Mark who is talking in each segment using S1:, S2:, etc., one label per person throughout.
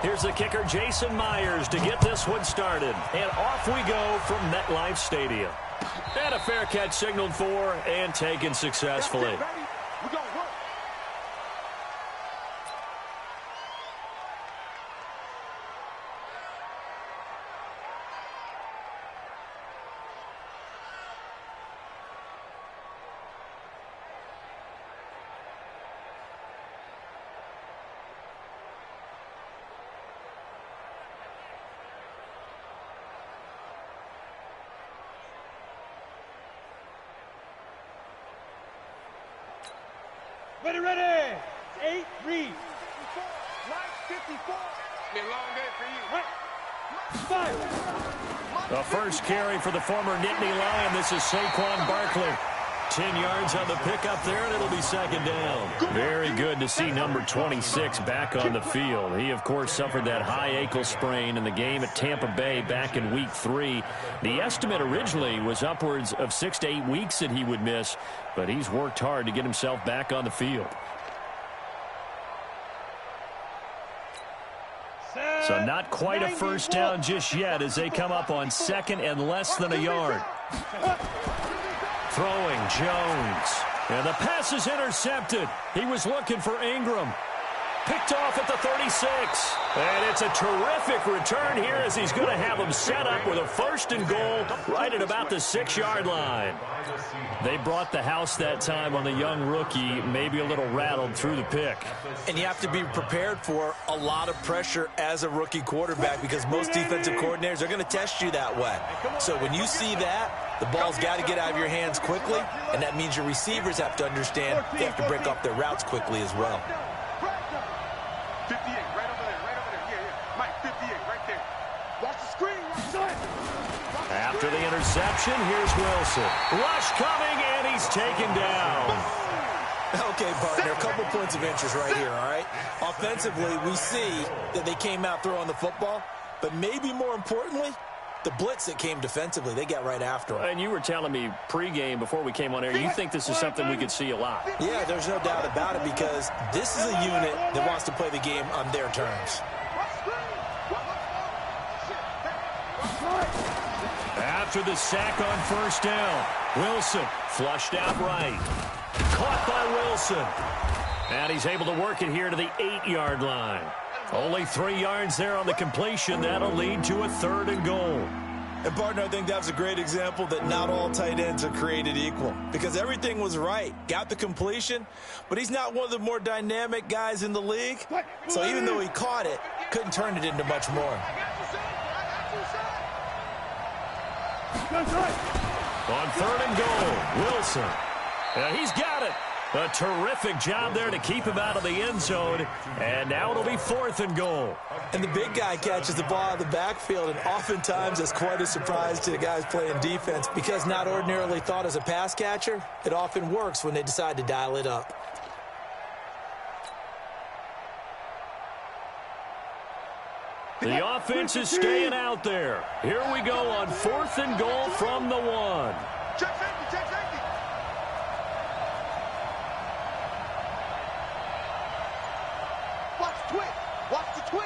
S1: Here's the kicker, Jason Myers, to get this one started. And off we go from MetLife Stadium. And a fair catch signaled for and taken successfully.
S2: Ready. 8, read. 54. Be a long day for you. 5.
S1: The first carry for the former Nittany Lion. This is Saquon Barkley. 10 yards on the pickup there, and it'll be second down. Very good to see number 26 back on the field. He, of course, suffered that high ankle sprain in the game at Tampa Bay back in Week 3. The estimate originally was upwards of 6 to 8 weeks that he would miss, but he's worked hard to get himself back on the field. So not quite a first down just yet as they come up on second and less than a yard. Throwing Jones. And the pass is intercepted. He was looking for Ingram. Picked off at the 36. And it's a terrific return here as he's going to have him set up with a first and goal right at about the 6-yard line. They brought the house that time on the young rookie, maybe a little rattled through the pick.
S3: And you have to be prepared for a lot of pressure as a rookie quarterback because most defensive coordinators are going to test you that way. So when you see that, the ball's got to get out of your hands quickly, and that means your receivers have to understand they have to break off their routes quickly as well.
S2: 58, right over there. Yeah. Mike, 58, right there. Watch the screen.
S1: After the interception, here's Wilson. Rush coming, and he's taken down.
S3: Okay, partner, a couple points of interest right here, all right? Offensively, we see that they came out throwing the football, but maybe more importantly, the blitz that came defensively, they got right after him.
S1: And you were telling me pregame before we came on air, you think this is something we could see a lot.
S3: Yeah, there's no doubt about it because this is a unit that wants to play the game on their terms.
S1: After the sack on first down, Wilson flushed out right. Caught by Wilson. And he's able to work it here to the 8-yard line. Only 3 yards there on the completion. That'll lead to a 3rd and goal.
S3: And, partner, I think that was a great example that not all tight ends are created equal because everything was right. Got the completion, but he's not one of the more dynamic guys in the league. So even though he caught it, couldn't turn it into much more.
S1: On 3rd and goal, Wilson. He's got it. A terrific job there to keep him out of the end zone. And now it'll be 4th and goal.
S3: And the big guy catches the ball out of the backfield, and oftentimes it's quite a surprise to the guys playing defense because not ordinarily thought as a pass catcher, it often works when they decide to dial it up.
S1: The offense is staying out there. Here we go on 4th and goal from the 1.
S2: Check safety. Watch the twist.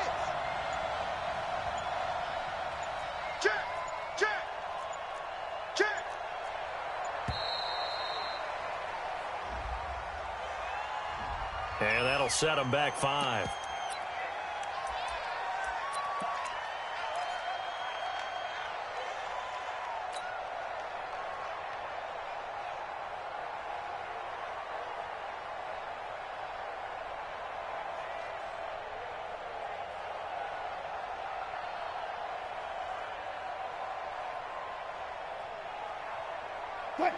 S2: Check.
S1: And that'll set him back 5.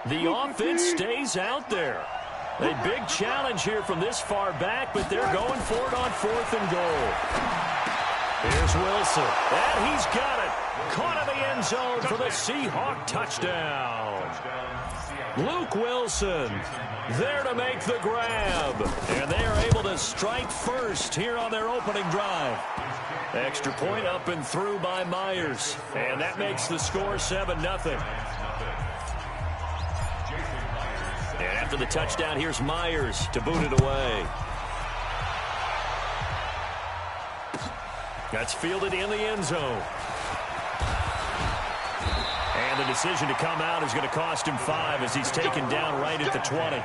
S1: The offense stays out there. A big challenge here from this far back, but they're going for it on 4th and goal. Here's Wilson, and he's got it. Caught in the end zone for the Seahawk touchdown. Luke Wilson there to make the grab. And they are able to strike first here on their opening drive. Extra point up and through by Myers. And that makes the score 7-0. And after the touchdown, here's Myers to boot it away. That's fielded in the end zone. And the decision to come out is going to cost him 5 as he's taken down right at the 20.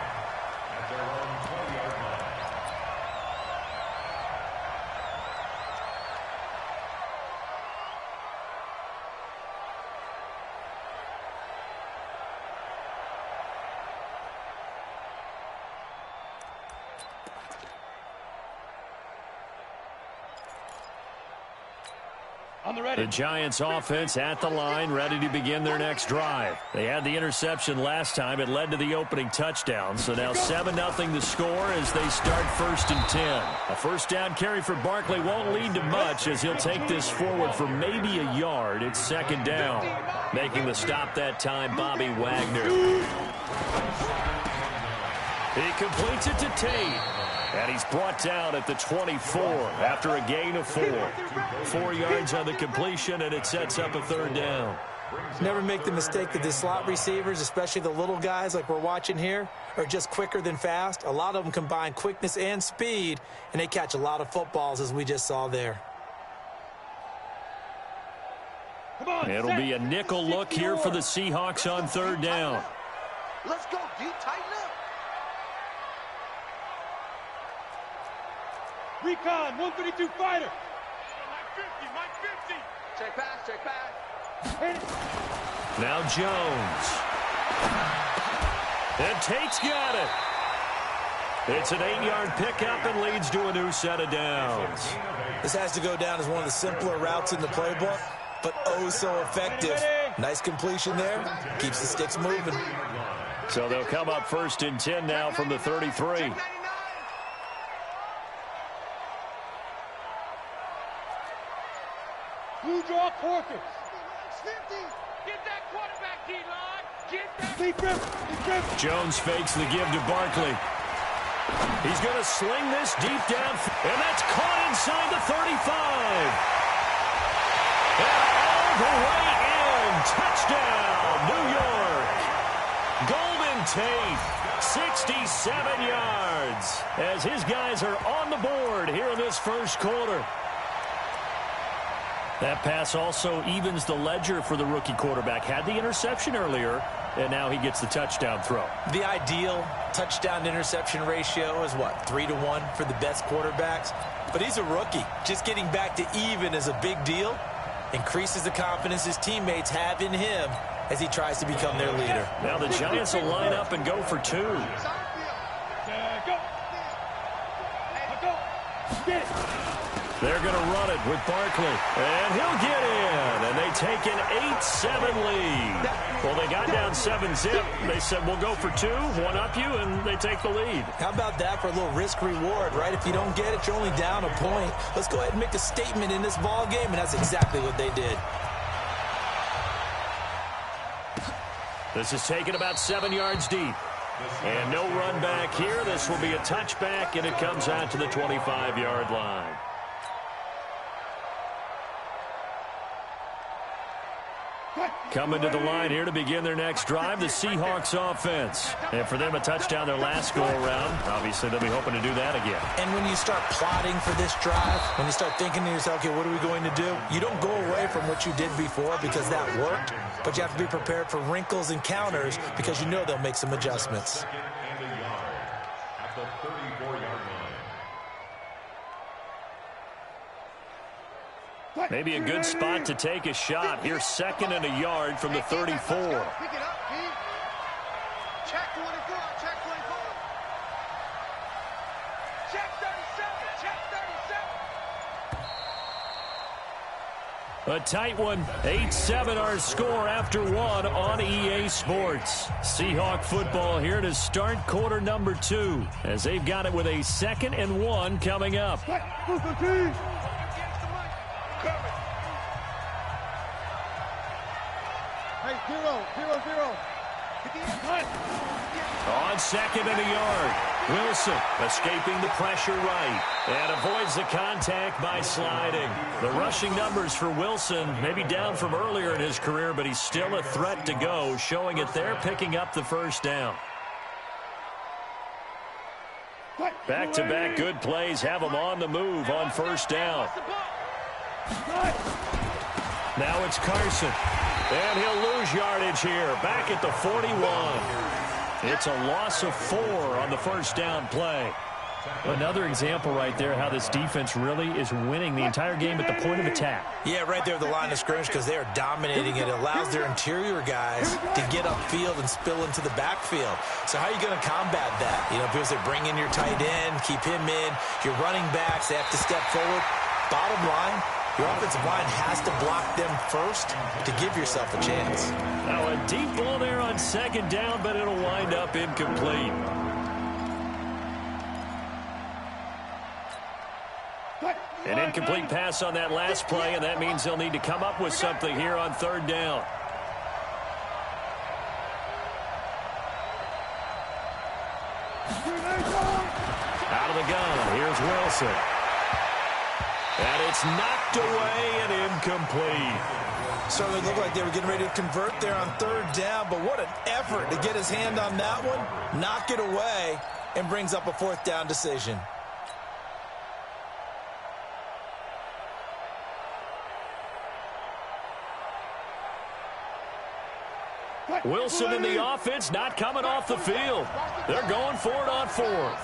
S1: The Giants offense at the line, ready to begin their next drive. They had the interception last time. It led to the opening touchdown. So now 7-0 the score as they start 1st and 10. A first down carry for Barkley won't lead to much as he'll take this forward for maybe a yard. It's 2nd down. Making the stop that time, Bobby Wagner. He completes it to Tate. And he's brought down at the 24 after a gain of 4. 4 yards on the completion, and it sets up a 3rd down.
S3: Never make the mistake that the slot receivers, especially the little guys like we're watching here, are just quicker than fast. A lot of them combine quickness and speed, and they catch a lot of footballs, as we just saw there.
S1: It'll be a nickel look here for the Seahawks on 3rd down.
S2: Let's go, D. Tighten up.
S4: Recon, 132 fighter.
S2: Mike 50. Check pass, check pass.
S1: Now Jones. And Tate's got it. It's an 8-yard pickup and leads to a new set of downs.
S3: This has to go down as one of the simpler routes in the playbook, but oh so effective. Nice completion there. Keeps the sticks moving.
S1: So they'll come up 1st and 10 now from the 33.
S4: Blue draw Corkins.
S2: Get that quarterback, D-line. Get that.
S1: Jones fakes the give to Barkley. He's going to sling this deep down, and that's caught inside the 35. And all the way in. Touchdown, New York. Golden Tate, 67 yards, as his guys are on the board here in this 1st quarter. That pass also evens the ledger for the rookie quarterback. Had the interception earlier, and now he gets the touchdown throw.
S3: The ideal touchdown-interception ratio is, what, 3-to-1 for the best quarterbacks? But he's a rookie. Just getting back to even is a big deal. Increases the confidence his teammates have in him as he tries to become their leader.
S1: Now the Giants will line up and go for 2.
S4: Go. Get it.
S1: They're going to run it with Barkley. And he'll get in. And they take an 8-7 lead. Well, they got down 7-zip. They said, we'll go for 2, one-up you, and they take the lead.
S3: How about that for a little risk-reward, right? If you don't get it, you're only down a point. Let's go ahead and make a statement in this ball game, and that's exactly what they did.
S1: This is taken about 7 yards deep. And no run back here. This will be a touchback, and it comes out to the 25-yard line. Coming to the line here to begin their next drive, the Seahawks offense. And for them, a touchdown their last go-around. Obviously, they'll be hoping to do that again.
S3: And when you start plotting for this drive, when you start thinking to yourself, okay, what are we going to do? You don't go away from what you did before because that worked, but you have to be prepared for wrinkles and counters because you know they'll make some adjustments.
S1: Maybe a good spot to take a shot. Here's 2nd and a yard from the 34.
S2: Pick it up, D. Check 24. Check 24. Check 37. Check 37.
S1: A tight one. 8-7 our score after 1 on EA Sports. Seahawk football here to start quarter number 2 as they've got it with a 2nd and 1 coming up.
S2: Hey, 0-0-0.
S1: On 2nd and a yard. Wilson escaping the pressure right and avoids the contact by sliding. The rushing numbers for Wilson maybe down from earlier in his career, but he's still a threat to go, showing it there, picking up the 1st down. Back-to-back good plays have him on the move on 1st down. Now it's Carson. And he'll lose yardage here. Back at the 41. It's a loss of 4 on the first down play. Another example right there how this defense really is winning the entire game at the point of attack.
S3: Yeah, right there at the line of scrimmage because they are dominating it. It allows their interior guys to get upfield and spill into the backfield. So how are you going to combat that? You know, because they bring in your tight end, keep him in. Your running backs, they have to step forward. Bottom line, your offensive line has to block them first to give yourself a chance.
S1: Now a deep ball there on second down, but it'll wind up incomplete. An incomplete pass on that last play, and that means they'll need to come up with something here on third down. Out of the gun, here's Wilson. And it's knocked away and incomplete.
S3: Certainly looked like they were getting ready to convert there on third down, but what an effort to get his hand on that one, knock it away, and brings up a fourth down decision.
S1: Wilson and the offense not coming off the field. They're going for it on fourth.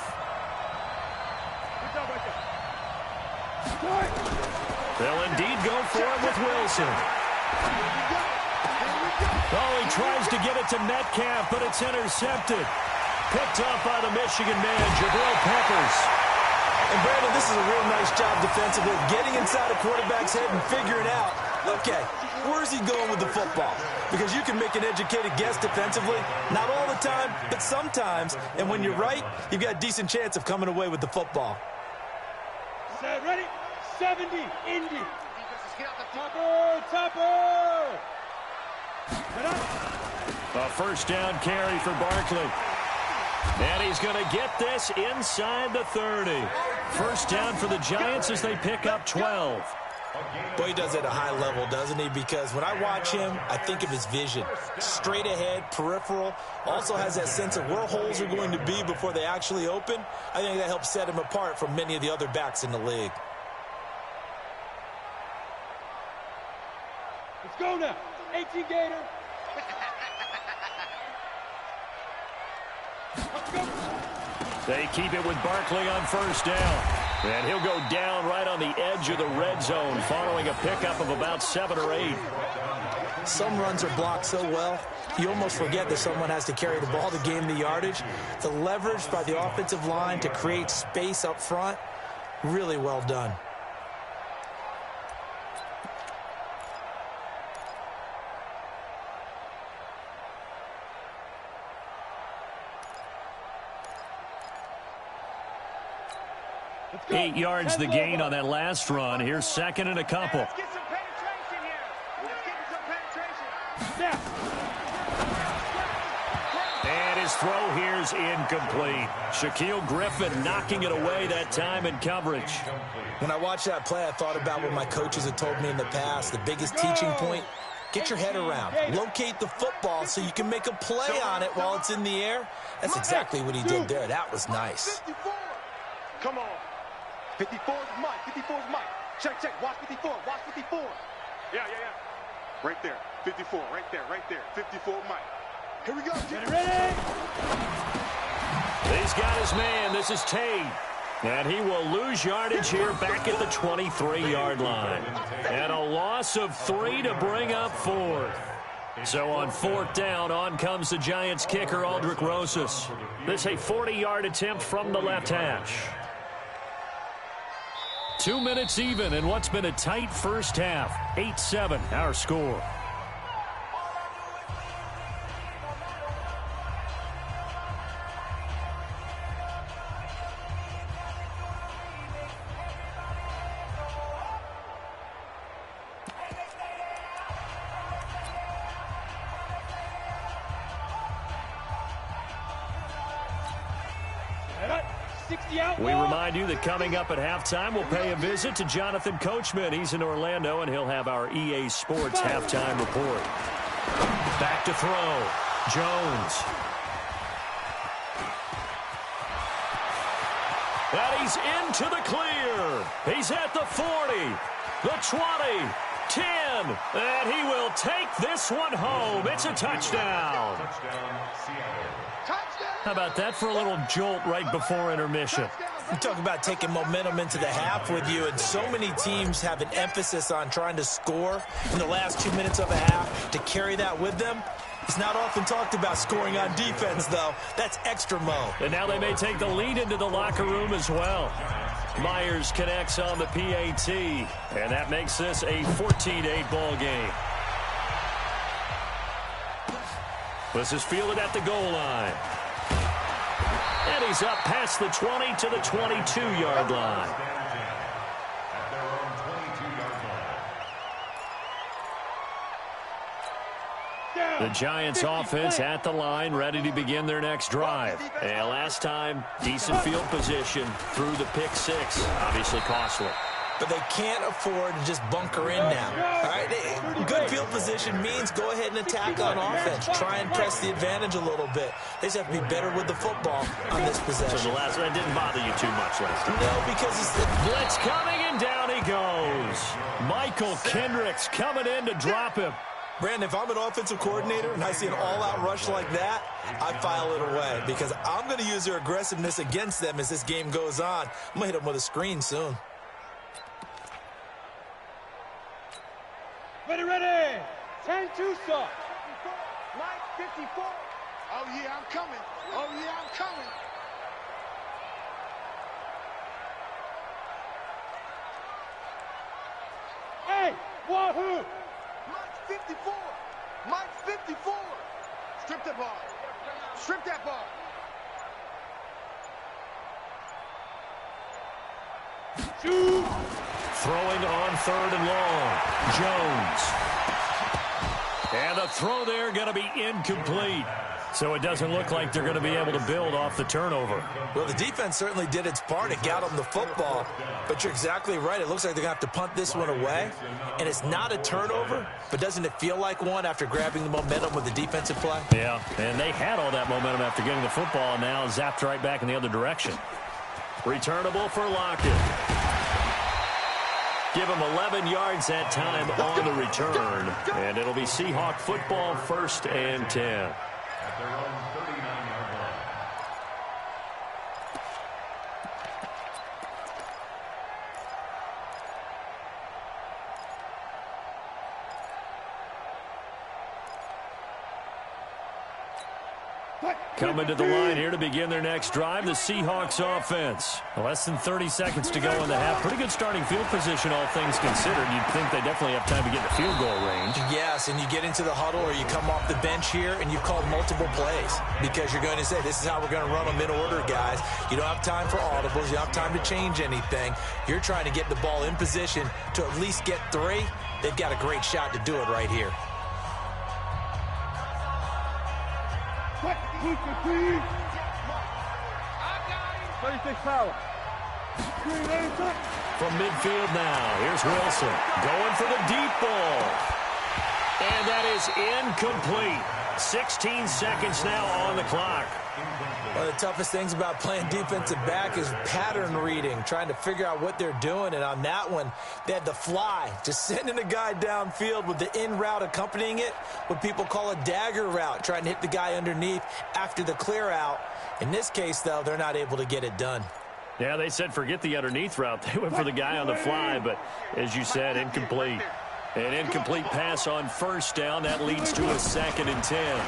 S1: They'll indeed go for it with Wilson. Oh, he tries to get it to Metcalf, but it's intercepted. Picked up by the Michigan man, Jabril Peppers.
S3: And Brandon, this is a real nice job defensively, getting inside a quarterback's head and figuring out, okay, where's he going with the football? Because you can make an educated guess defensively, not all the time, but sometimes. And when you're right, you've got a decent chance of coming away with the football.
S4: Set, ready? 70, Indy. Topper.
S1: A first down carry for Barkley. And he's going to get this inside the 30. First down for the Giants as they pick up 12.
S3: Boy, he does it at a high level, doesn't he? Because when I watch him, I think of his vision. Straight ahead, peripheral. Also has that sense of where holes are going to be before they actually open. I think that helps set him apart from many of the other backs in the league.
S4: Let's go now. 18 Gator. Let's go.
S1: They keep it with Barkley on first down. And he'll go down right on the edge of the red zone following a pickup of about 7 or 8.
S3: Some runs are blocked so well, you almost forget that someone has to carry the ball to gain the yardage. The leverage by the offensive line to create space up front, really well done.
S4: Go.
S1: 8 yards the gain on that last run. Here's second and a couple.
S2: Let's get some penetration here. Let's get some penetration.
S4: Snap.
S1: And his throw here's incomplete. Shaquille Griffin knocking it away that time in coverage.
S3: When I watched that play, I thought about what my coaches had told me in the past. The biggest teaching point, get your head around. Locate the football so you can make a play on it while it's in the air. That's exactly what he did there. That was nice.
S2: 54. Come on. 54 is Mike. 54 is Mike. Check. Watch 54. Watch 54. Yeah. Right there. 54. Right there. 54 Mike. Here we go.
S4: Get ready.
S1: He's got his man. This is Tate. And he will lose yardage here back at the 23-yard line. And a loss of 3 to bring up fourth. So on fourth down, on comes the Giants kicker, Aldrick Rosas. This a 40-yard attempt from the left hash. 2 minutes even in what's been a tight first half. 8-7, our score. We remind you that coming up at halftime, we'll pay a visit to Jonathan Coachman. He's in Orlando, and he'll have our EA Sports halftime report. Back to throw. Jones. And he he's into the clear. He's at the 40, the 20, 10, and he will take this one home. It's a touchdown. How about that for a little jolt right before intermission?
S3: You talk about taking momentum into the half with you, and so many teams have an emphasis on trying to score in the last 2 minutes of a half to carry that with them. It's not often talked about scoring on defense, though. That's extra mo.
S1: And now they may take the lead into the locker room as well. Myers connects on the PAT, and that makes this a 14-8 ball game. This is fielded at the goal line. And he's up past the 20 to the 22-yard line. The Giants offense at the line, ready to begin their next drive. And last time, decent field position through the pick six. Obviously costly.
S3: But they can't afford to just bunker in now. All right? Good field position means go ahead and attack on offense. Try and press the advantage a little bit. They just have to be better with the football on this possession.
S1: So the last one didn't bother you too much last time.
S3: No, because it's the
S1: blitz coming, and down he goes. Michael Kendricks coming in to drop him.
S3: Brandon, if I'm an offensive coordinator and I see an all-out rush like that, I file it away because I'm going to use their aggressiveness against them as this game goes on. I'm going to hit them with a screen soon.
S4: Ready, ready. 10-2 stop.
S2: Mike, 54. Oh, yeah, I'm coming. Oh, yeah, I'm coming.
S4: Hey, wahoo!
S2: Mike's 54. Mike's 54. Strip that ball. Strip that ball.
S4: Shoot!
S1: Throwing on third and long. Jones. And the throw there going to be incomplete. So it doesn't look like they're going to be able to build off the turnover.
S3: Well, the defense certainly did its part. It got them the football. But you're exactly right. It looks like they're going to have to punt this one away. And it's not a turnover, but doesn't it feel like one after grabbing the momentum with the defensive play?
S1: Yeah, and they had all that momentum after getting the football, and now zapped right back in the other direction. Returnable for Lockett. Give him 11 yards that time on the return. And it'll be Seahawk football, 1st and 10.
S5: At their own 39-yard line.
S1: Coming to the line here to begin their next drive, the Seahawks offense. Less than 30 seconds to go in the half. Pretty good starting field position, all things considered. You'd think they definitely have time to get in the field goal range.
S3: Yes, and you get into the huddle or you come off the bench here and you've called multiple plays because you're going to say, this is how we're going to run them in order, guys. You don't have time for audibles. You don't have time to change anything. You're trying to get the ball in position to at least get 3. They've got a great shot to do it right here.
S4: 36 power.
S1: From midfield now, here's Wilson going for the deep ball. And that is incomplete. 16 seconds now on the clock.
S3: One of the toughest things about playing defensive back is pattern reading, trying to figure out what they're doing. And on that one, they had the fly, just sending a guy downfield with the in route accompanying it, what people call a dagger route, trying to hit the guy underneath after the clear out. In this case, though, they're not able to get it done.
S1: Yeah, they said forget the underneath route. They went for the guy on the fly, but as you said, incomplete. An incomplete pass on first down. That leads to a 2nd and 10.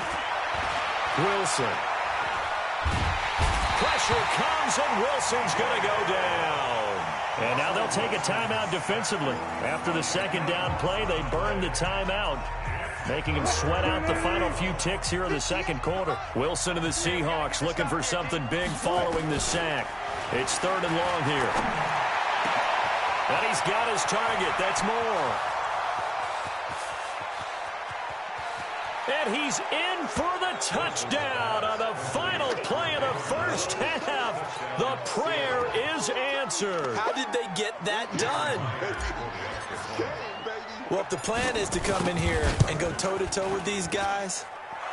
S1: Wilson. Pressure comes, and Wilson's going to go down. And now they'll take a timeout defensively. After the second down play, they burned the timeout, making him sweat out the final few ticks here in the second quarter. Wilson and the Seahawks looking for something big following the sack. It's 3rd and long here. And he's got his target. That's more. And he's in for the touchdown on the final play of the first half. The prayer is answered.
S3: How did they get that done? Well, if the plan is to come in here and go toe-to-toe with these guys,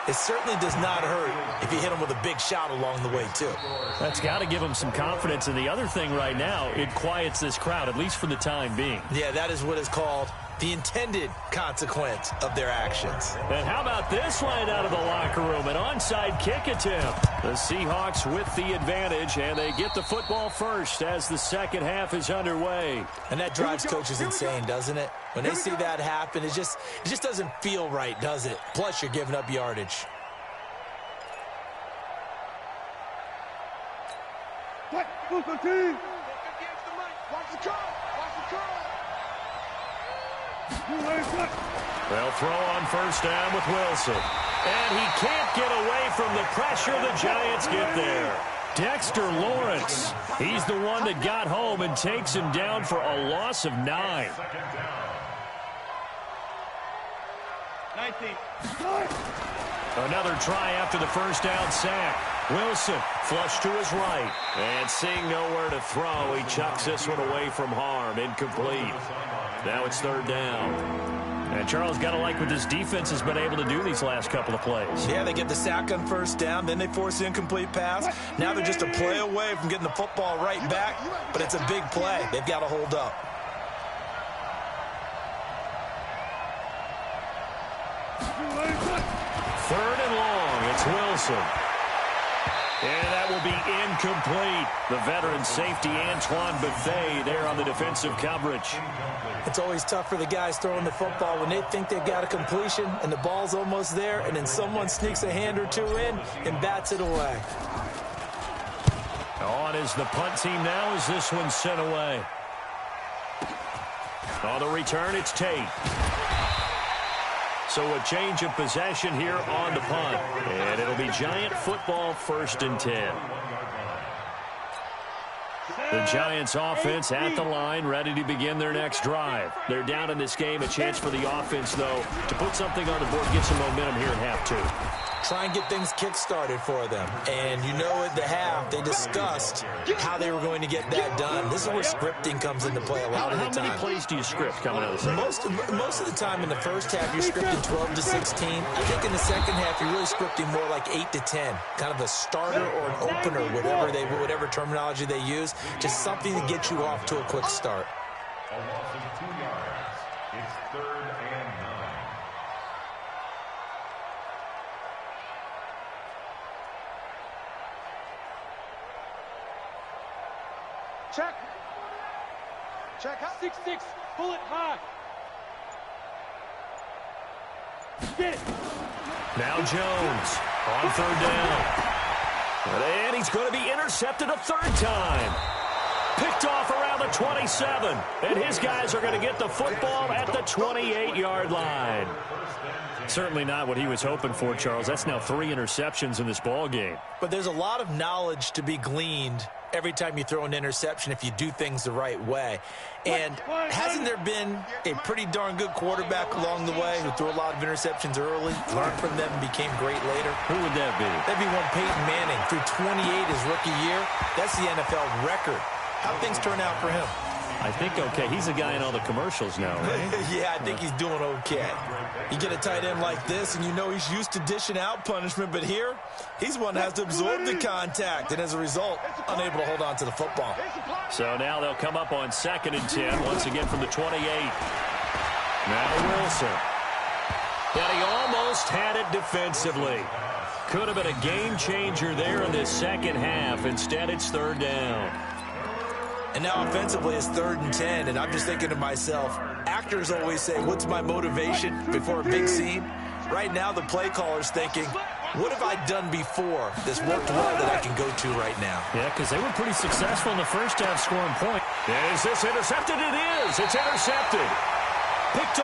S3: it certainly does not hurt if you hit him with a big shot along the way, too.
S1: That's got to give him some confidence. And the other thing right now, it quiets this crowd, at least for the time being.
S3: Yeah, that is what is called the intended consequence of their actions.
S1: And how about this line out of the locker room? An onside kick attempt. The Seahawks with the advantage, and they get the football first as the second half is underway.
S3: And that drives coaches insane, doesn't it? When they see that happen, it just doesn't feel right, does it? Plus, you're giving up yardage.
S2: Watch the curl. Watch the curl.
S1: They'll throw on first down with Wilson. And he can't get away from the pressure. The Giants get there. Dexter Lawrence, he's the one that got home and takes him down for a loss of 9.
S4: 19.
S1: Another try after the first down sack. Wilson flush to his right. And seeing nowhere to throw, he chucks this one away from harm. Incomplete. Now it's third down. And Charles, got to like what this defense has been able to do these last couple of plays.
S3: Yeah, they get the sack on first down, then they force the incomplete pass. Now they're just a play away from getting the football right back, but it's a big play. They've got to hold up.
S1: Third and long, it's Wilson. And that will be incomplete. The veteran safety, Antoine Buffet, there on the defensive coverage.
S3: It's always tough for the guys throwing the football when they think they've got a completion and the ball's almost there, and then someone sneaks a hand or two in and bats it away.
S1: On is the punt team now as this one's sent away. On the return, it's Tate. So a change of possession here on the punt. And it'll be Giant football, 1st and 10. The Giants offense at the line, ready to begin their next drive. They're down in this game. A chance for the offense, though, to put something on the board, get some momentum here at half 2.
S3: Try and get things kick-started for them. And you know at the half, they discussed how they were going to get that done. This is where scripting comes into play a lot of the time.
S1: How many plays do you script coming out of the second?
S3: Most of the time in the first half, you're scripting 12 to 16. I think in the second half, you're really scripting more like 8 to 10. Kind of a starter or an opener, whatever terminology they use. Just something to get you off to a quick start.
S5: A loss of 2 yards. It's 3rd and 9.
S2: Check. Check out.
S4: 6-6. Pull it high. Get it.
S1: Now Jones on 3rd down. And he's going to be intercepted a 3rd time. Picked off around the 27. And his guys are going to get the football at the 28-yard line. Certainly not what he was hoping for, Charles. That's now 3 interceptions in this ball game.
S3: But there's a lot of knowledge to be gleaned every time you throw an interception if you do things the right way. And hasn't there been a pretty darn good quarterback along the way who threw a lot of interceptions early, learned from them, and became great later?
S1: Who would that be?
S3: That'd be one Peyton Manning. Threw 28 his rookie year. That's the NFL record. How'd things turn out for him?
S1: I think okay. He's a guy in all the commercials now, right?
S3: Yeah, I think he's doing okay. You get a tight end like this, and you know he's used to dishing out punishment, but here, he's one that has to absorb the contact, and as a result, unable to hold on to the football.
S1: So now they'll come up on 2nd and 10, once again from the 28. Now Wilson. And he almost had it defensively. Could have been a game changer there in this second half. Instead, it's 3rd down.
S3: And now offensively, it's 3rd and 10, and I'm just thinking to myself, actors always say, what's my motivation before a big scene? Right now, the play caller's thinking, what have I done before this worked well that I can go to right now?
S1: Yeah, because they were pretty successful in the first half scoring point. Is this intercepted? It is. It's intercepted. Picked